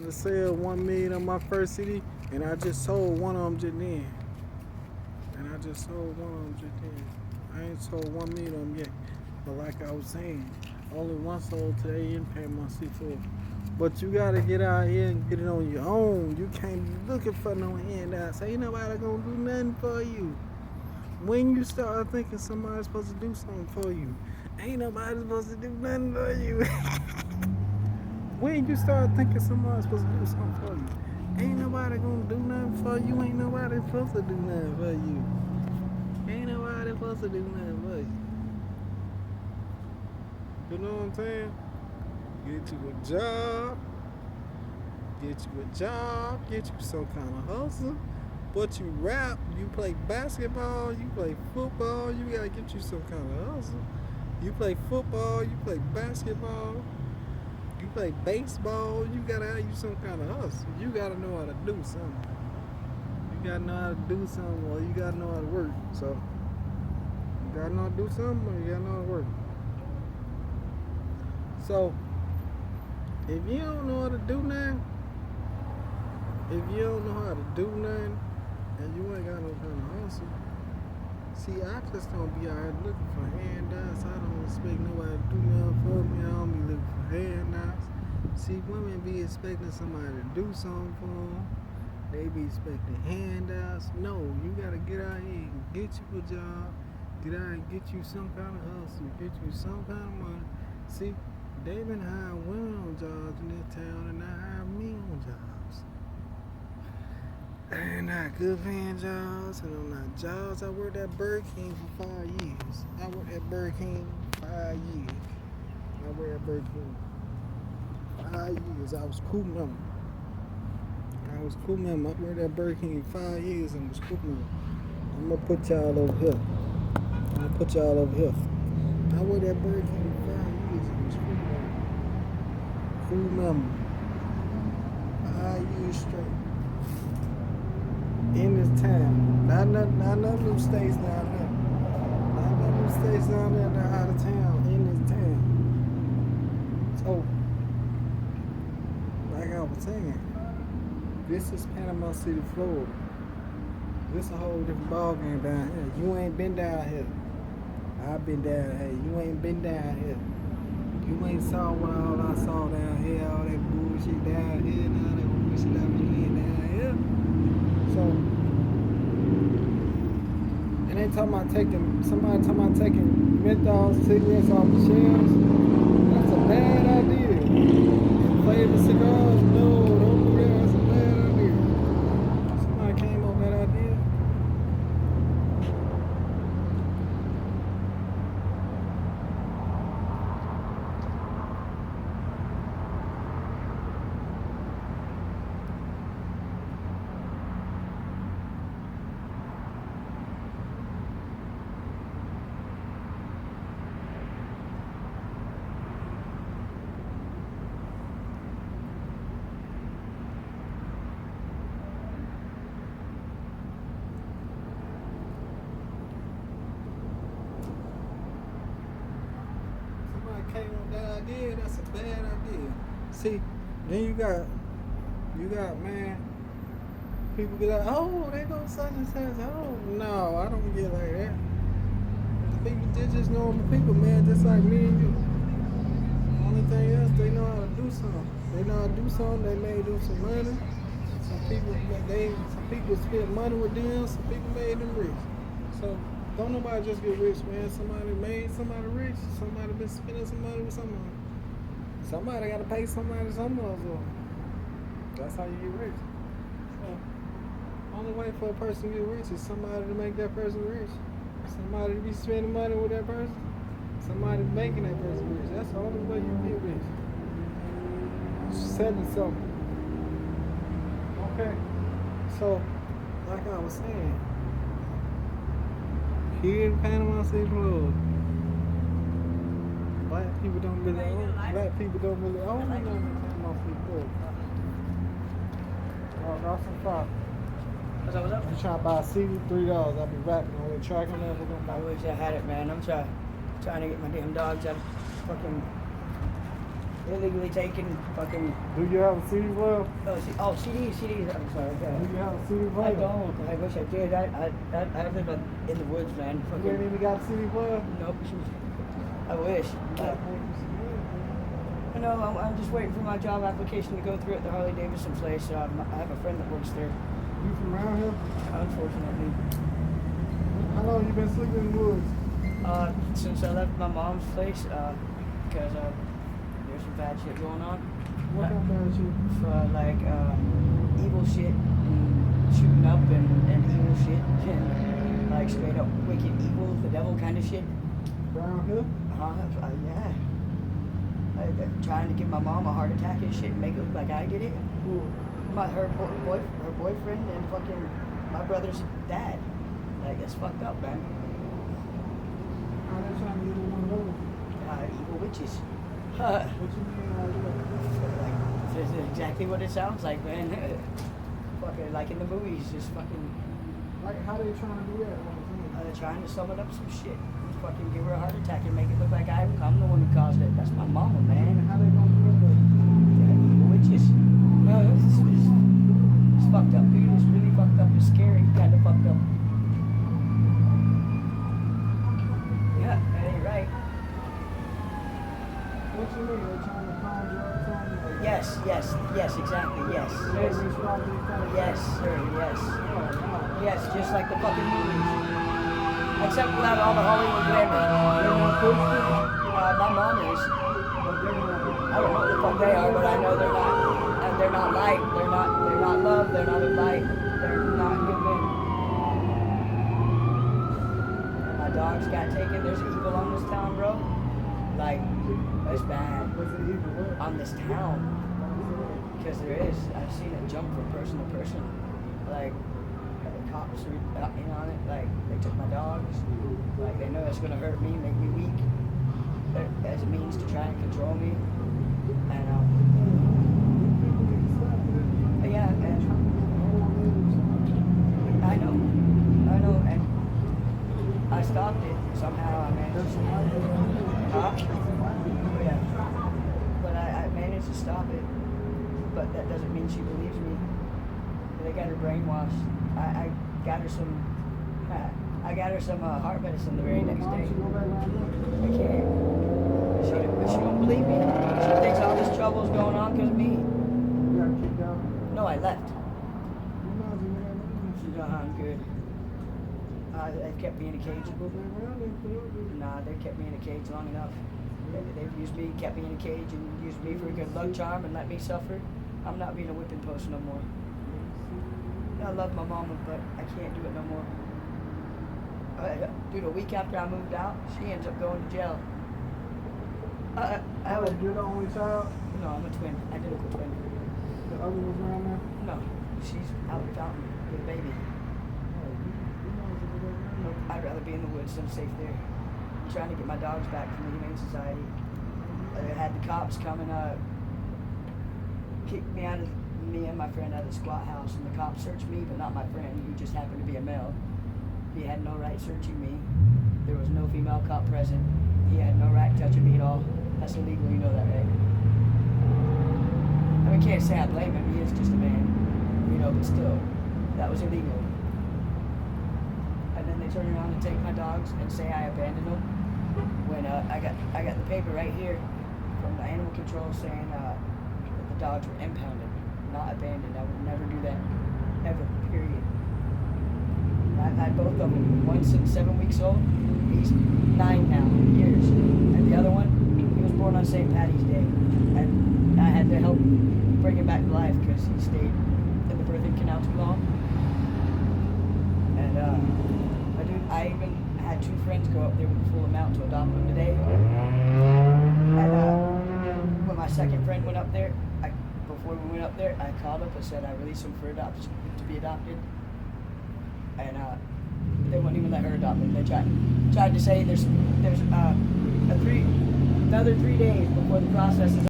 trying to sell 1 million on my first CD, and I just sold one of them just then. I ain't sold 1 million of them yet. But like I was saying, only one sold today in Panama City. But you gotta get out here and get it on your own. You can't be looking for no handouts. Ain't nobody gonna do nothing for you. When you start thinking somebody's supposed to do something for you, ain't nobody supposed to do nothing for you. When you start thinking somebody's supposed to do something for you, ain't nobody gonna do nothing for you. Ain't nobody supposed to do nothing for you. Ain't nobody supposed to do nothing for you. You know what I'm saying? Get you a job. Get you some kind of hustle. But you rap, you play basketball, you play football, you gotta get you some kind of hustle. You play football, you play basketball, you play baseball, you gotta have you some kind of hustle. You gotta know how to do something. You gotta know how to do something, or you gotta know how to work. So, you gotta know how to do something, or you gotta know how to work. So, if you don't know how to do nothing, and you ain't got no kind of hustle, see, I just don't be out here looking for handouts. I don't expect nobody to do nothing for me. I don't be looking for handouts. See, women be expecting somebody to do something for them. They be expecting handouts. No, you gotta get out here and get you a job. Get out and get you some kind of hustle. Get you some kind of money. See, they been hiring women on jobs in this town and not hiring me on jobs. They're not good paying jobs, and I'm not jobs. I worked at BiRD for 5 years. I worked at BiRD 5 years. I worked at BiRD 5 years. I was cool member. I worked at BiRD 5 years and was cool member. I'm gonna put y'all over here. I worked at BiRD 5 years and was cool member. 5 years straight. In this town. Not none of them states down there. Not none of them states down there that are out of town. In this town. So, like I was saying, this is Panama City, Florida. This a whole different ballgame down here. You ain't been down here. I've been down here. You ain't been down here. You ain't saw what all I saw down here. All that bullshit down here. And all that bullshit I been down here. So, and they somebody talking about taking menthol cigarettes off the shelves. That's a bad idea. Flavored cigars, no, don't do that. That's a bad idea. Somebody came up with that idea. Came up with that idea, that's a bad idea. See, then you got man, people be like, oh, they go such and such. Oh, no, I don't get like that. People, they're just normal people, man, just like me and you. Only thing else, they know how to do something. They may do some money. Some people spend money with them. Some people made them rich. So don't nobody just get rich, man. Somebody made somebody rich. Somebody been spending some money with somebody. Somebody got to pay somebody somewhere. So that's how you get rich. So only way for a person to get rich is somebody to make that person rich. Somebody to be spending money with that person. Somebody making that person rich. That's the only way you get rich. Selling something. Okay. So, like I was saying, here in Panama City, Florida, black people don't really own nothing in Panama City, Florida. Oh, that's some fire. What's up? You trying to buy a CD, $3. I'll be rapping on the track on that. We're gonna buy. I wish I had it, man. I'm trying to get my damn dogs out of fucking illegally taken fucking. Do you have a CD player? CDs. I'm sorry. Do you have a CD I player? don't. I wish I did. I live in the woods, man. You Fucking. ain't even got a CD player? Nope. I wish. No, I'm just waiting for my job application to go through at the Harley Davidson place. I have a friend that works there. You from around here? Unfortunately. How long you been sleeping in the woods? Since I left my mom's place, because there's some bad shit going on. What kind of bad shit? Like evil shit and shooting up and evil shit and like straight up wicked evil, the devil kind of shit. Around here? Yeah. Like, trying to give my mom a heart attack and shit and make it look like I did it. Who? Her boyfriend and fucking my brother's dad. Like, that's fucked up, man. How they trying to get in one of those? Evil witches. What you mean? Like, this is exactly what it sounds like, man. Fucking like in the movies, just fucking. Like, how they trying to do that? They're trying to summon up some shit. Fucking give her a heart attack and make it look like I'm the one who caused it. That's my mama, man. How they gonna do that? Evil witches. No, it's fucked up, dude. It's really fucked up. It's scary. Kind of fucked up. Yeah, that ain't right. What you mean? They trying to conjure up something? Yes, exactly. Yes, yes, sir. Yes, yes, just like the fucking movies. Except without all the Hollywood glamour. My mom is. I don't know what the fuck they are, but I know they're not. And they're not light. They're not love. They're not a light. They're not good men. And my dogs got taken. There's evil on this town, bro. Like, that's bad. What's the evil? On this town. Because there is. I've seen it jump from person to person. Like, cops are in on it, like they took my dogs, like they know it's gonna hurt me, make me weak, as a means to try and control me, and yeah, and I know, and I stopped it somehow. I managed to, yeah, but I managed to stop it, but that doesn't mean she believes me. They got her brainwashed. I got her some heart medicine the very next day. I can't. She don't believe me. She thinks all this trouble's going on because of me. No, I left. I'm good. They've kept me in a cage. Nah, they've kept me in a cage long enough. They've used me, kept me in a cage, and used me for a good luck charm and let me suffer. I'm not being a whipping post no more. I love my mama, but I can't do it no more. Dude, a week after I moved out, she ends up going to jail. You're the only child? No, I'm a twin. Identical twin. The other one's around there? No, she's out in Fountain with a baby. I'd rather be in the woods. I'm safe there. I'm trying to get my dogs back from the Humane Society. I had the cops come and kick me and my friend out of the squat house, and the cops searched me, but not my friend, who just happened to be a male. He had no right searching me. There was no female cop present. He had no right touching me at all. That's illegal, you know that, right? I mean, can't say I blame him. He is just a man, you know. But still, that was illegal. And then they turn around and take my dogs and say I abandoned them. When I got the paper right here from the animal control saying that the dogs were impounded, not abandoned. I would never do that, ever. Period. I've had both of them. One since 7 weeks old. He's 9 now, years. And the other one, he was born on St. Patty's Day. And I had to help bring him back to life because he stayed in the birthing canal too long. And I even had 2 friends go up there with the full amount to adopt him today. And when my second friend went up there, before we went up there, I called up and said I released him for adoption to be adopted. And they wouldn't even let her adopt him. They tried to say there's another 3 days before the process is